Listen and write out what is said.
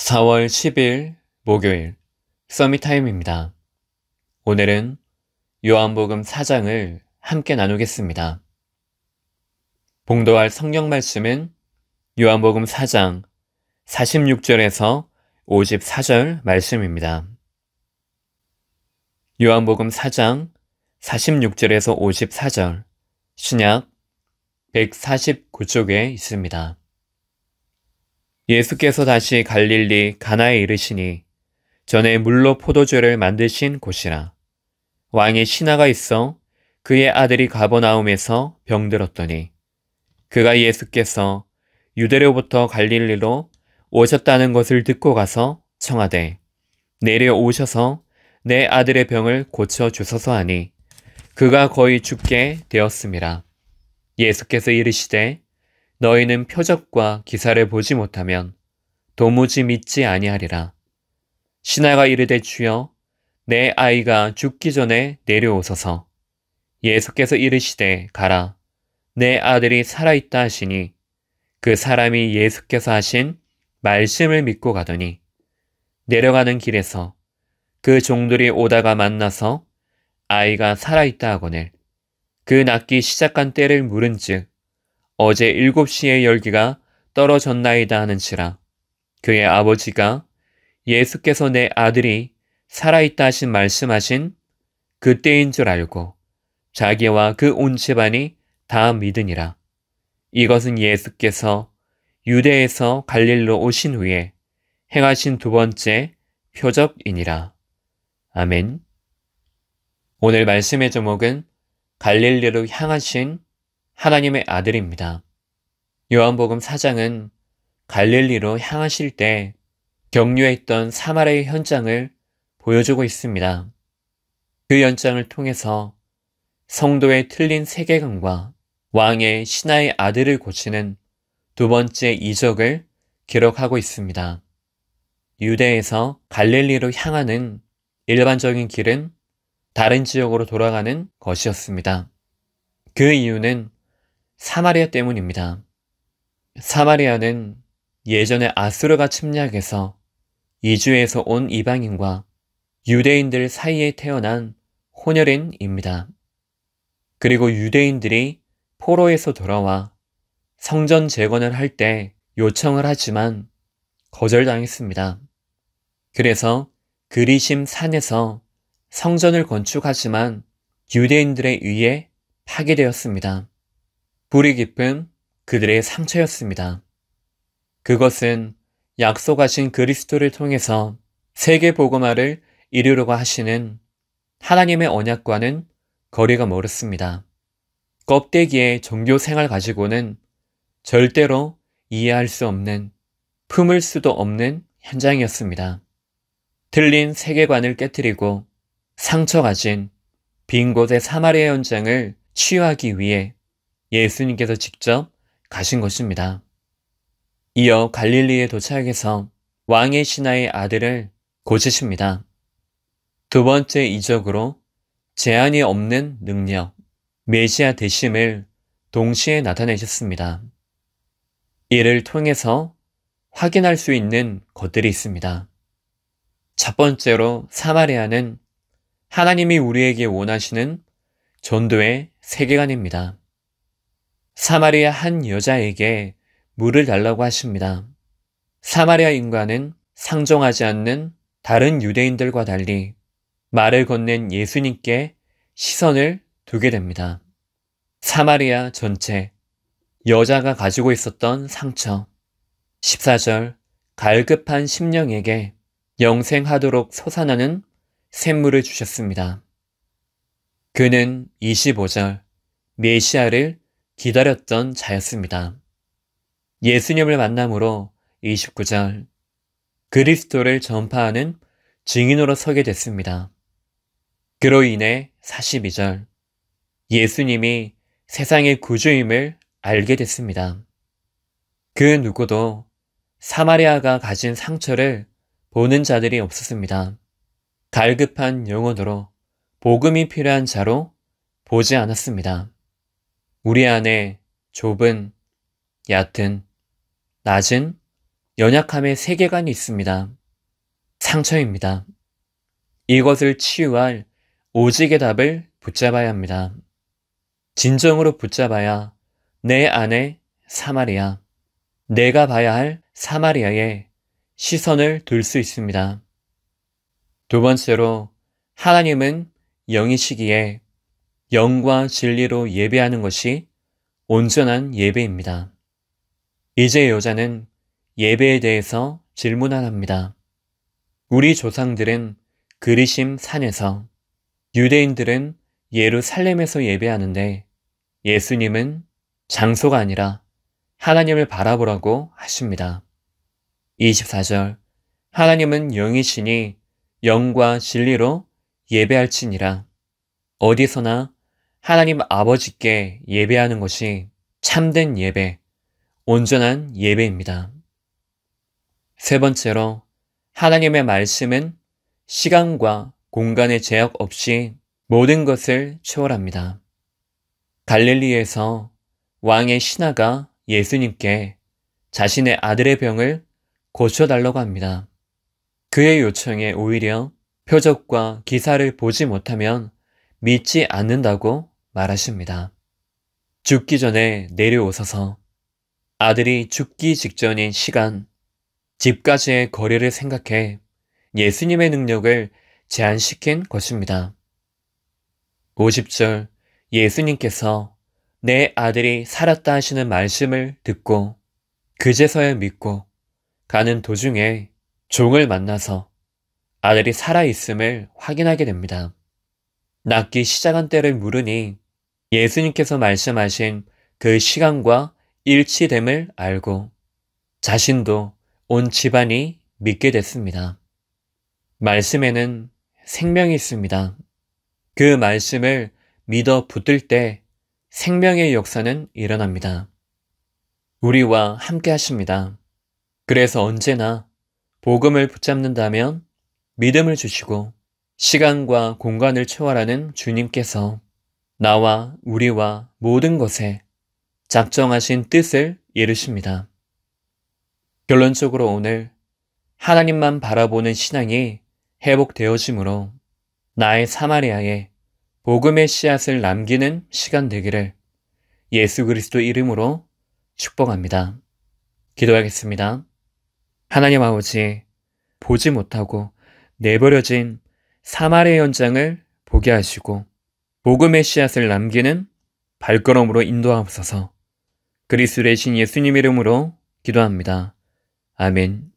4월 10일 목요일 서밋타임입니다. 오늘은 요한복음 4장을 함께 나누겠습니다. 봉독할 성경 말씀은 요한복음 4장 46절에서 54절 말씀입니다. 요한복음 4장 46절에서 54절 신약 149쪽에 있습니다. 예수께서 다시 갈릴리 가나에 이르시니 전에 물로 포도주를 만드신 곳이라. 왕의 신하가 있어 그의 아들이 가버나움에서 병들었더니 그가 예수께서 유대로부터 갈릴리로 오셨다는 것을 듣고 가서 청하되 내려오셔서 내 아들의 병을 고쳐주소서 하니 그가 거의 죽게 되었음이라. 예수께서 이르시되 너희는 표적과 기사를 보지 못하면 도무지 믿지 아니하리라. 신하가 이르되 주여 내 아이가 죽기 전에 내려오소서. 예수께서 이르시되 가라. 내 아들이 살아있다 하시니 그 사람이 예수께서 하신 말씀을 믿고 가더니 내려가는 길에서 그 종들이 오다가 만나서 아이가 살아있다 하거늘 그 낫기 시작한 때를 물은즉 어제 7시에 열기가 떨어졌나이다 하는지라. 그의 아버지가 예수께서 내 아들이 살아있다 하신 말씀하신 그때인 줄 알고 자기와 그 온 집안이 다 믿으니라. 이것은 예수께서 유대에서 갈릴리로 오신 후에 행하신 두 번째 표적이니라. 아멘. 오늘 말씀의 제목은 갈릴리로 향하신 하나님의 아들입니다. 요한복음 4장은 갈릴리로 향하실 때 경유했던 사마리아 현장을 보여주고 있습니다. 그 현장을 통해서 성도의 틀린 세계관과 왕의 신하의 아들을 고치는 두 번째 이적을 기록하고 있습니다. 유대에서 갈릴리로 향하는 일반적인 길은 다른 지역으로 돌아가는 것이었습니다. 그 이유는 사마리아 때문입니다. 사마리아는 예전에 아수르가 침략해서 이주에서 온 이방인과 유대인들 사이에 태어난 혼혈인입니다. 그리고 유대인들이 포로에서 돌아와 성전 재건을 할 때 요청을 하지만 거절당했습니다. 그래서 그리심 산에서 성전을 건축하지만 유대인들에 의해 파괴되었습니다. 불이 깊은 그들의 상처였습니다. 그것은 약속하신 그리스도를 통해서 세계 복음화를 이루려고 하시는 하나님의 언약과는 거리가 멀었습니다. 껍데기의 종교 생활 가지고는 절대로 이해할 수 없는, 품을 수도 없는 현장이었습니다. 틀린 세계관을 깨뜨리고 상처 가진 빈 곳의 사마리아 현장을 치유하기 위해 예수님께서 직접 가신 것입니다. 이어 갈릴리에 도착해서 왕의 신하의 아들을 고치십니다. 두 번째 이적으로 제한이 없는 능력, 메시아 되심을 동시에 나타내셨습니다. 이를 통해서 확인할 수 있는 것들이 있습니다. 첫 번째로 사마리아는 하나님이 우리에게 원하시는 전도의 세계관입니다. 사마리아 한 여자에게 물을 달라고 하십니다. 사마리아 인간은 상종하지 않는 다른 유대인들과 달리 말을 건넨 예수님께 시선을 두게 됩니다. 사마리아 전체, 여자가 가지고 있었던 상처, 14절 갈급한 심령에게 영생하도록 솟아나는 샘물을 주셨습니다. 그는 25절 메시아를 기다렸던 자였습니다. 예수님을 만남으로 29절 그리스도를 전파하는 증인으로 서게 됐습니다. 그로 인해 42절 예수님이 세상의 구주임을 알게 됐습니다. 그 누구도 사마리아가 가진 상처를 보는 자들이 없었습니다. 갈급한 영혼으로 복음이 필요한 자로 보지 않았습니다. 우리 안에 좁은, 얕은, 낮은 연약함의 세계관이 있습니다. 상처입니다. 이것을 치유할 오직의 답을 붙잡아야 합니다. 진정으로 붙잡아야 내 안에 사마리아, 내가 봐야 할 사마리아에 시선을 둘 수 있습니다. 두 번째로, 하나님은 영이시기에 영과 진리로 예배하는 것이 온전한 예배입니다. 이제 여자는 예배에 대해서 질문을 합니다. 우리 조상들은 그리심 산에서, 유대인들은 예루살렘에서 예배하는데 예수님은 장소가 아니라 하나님을 바라보라고 하십니다. 24절, 하나님은 영이시니 영과 진리로 예배할지니라. 어디서나 하나님 아버지께 예배하는 것이 참된 예배, 온전한 예배입니다. 세 번째로, 하나님의 말씀은 시간과 공간의 제약 없이 모든 것을 초월합니다. 갈릴리에서 왕의 신하가 예수님께 자신의 아들의 병을 고쳐달라고 합니다. 그의 요청에 오히려 표적과 기사를 보지 못하면 믿지 않는다고 말하십니다. 죽기 전에 내려오셔서 아들이 죽기 직전인 시간, 집까지의 거리를 생각해 예수님의 능력을 제한시킨 것입니다. 50절, 예수님께서 내 아들이 살았다 하시는 말씀을 듣고 그제서야 믿고 가는 도중에 종을 만나서 아들이 살아있음을 확인하게 됩니다. 낫기 시작한 때를 물으니 예수님께서 말씀하신 그 시간과 일치됨을 알고 자신도 온 집안이 믿게 됐습니다. 말씀에는 생명이 있습니다. 그 말씀을 믿어 붙들 때 생명의 역사는 일어납니다. 우리와 함께 하십니다. 그래서 언제나 복음을 붙잡는다면 믿음을 주시고 시간과 공간을 초월하는 주님께서 나와 우리와 모든 것에 작정하신 뜻을 이루십니다. 결론적으로 오늘 하나님만 바라보는 신앙이 회복되어지므로 나의 사마리아에 복음의 씨앗을 남기는 시간 되기를 예수 그리스도 이름으로 축복합니다. 기도하겠습니다. 하나님 아버지, 보지 못하고 내버려진 사마리아 현장을 보게 하시고 복음의 씨앗을 남기는 발걸음으로 인도하옵소서. 그리스도의 신 예수님 이름으로 기도합니다. 아멘.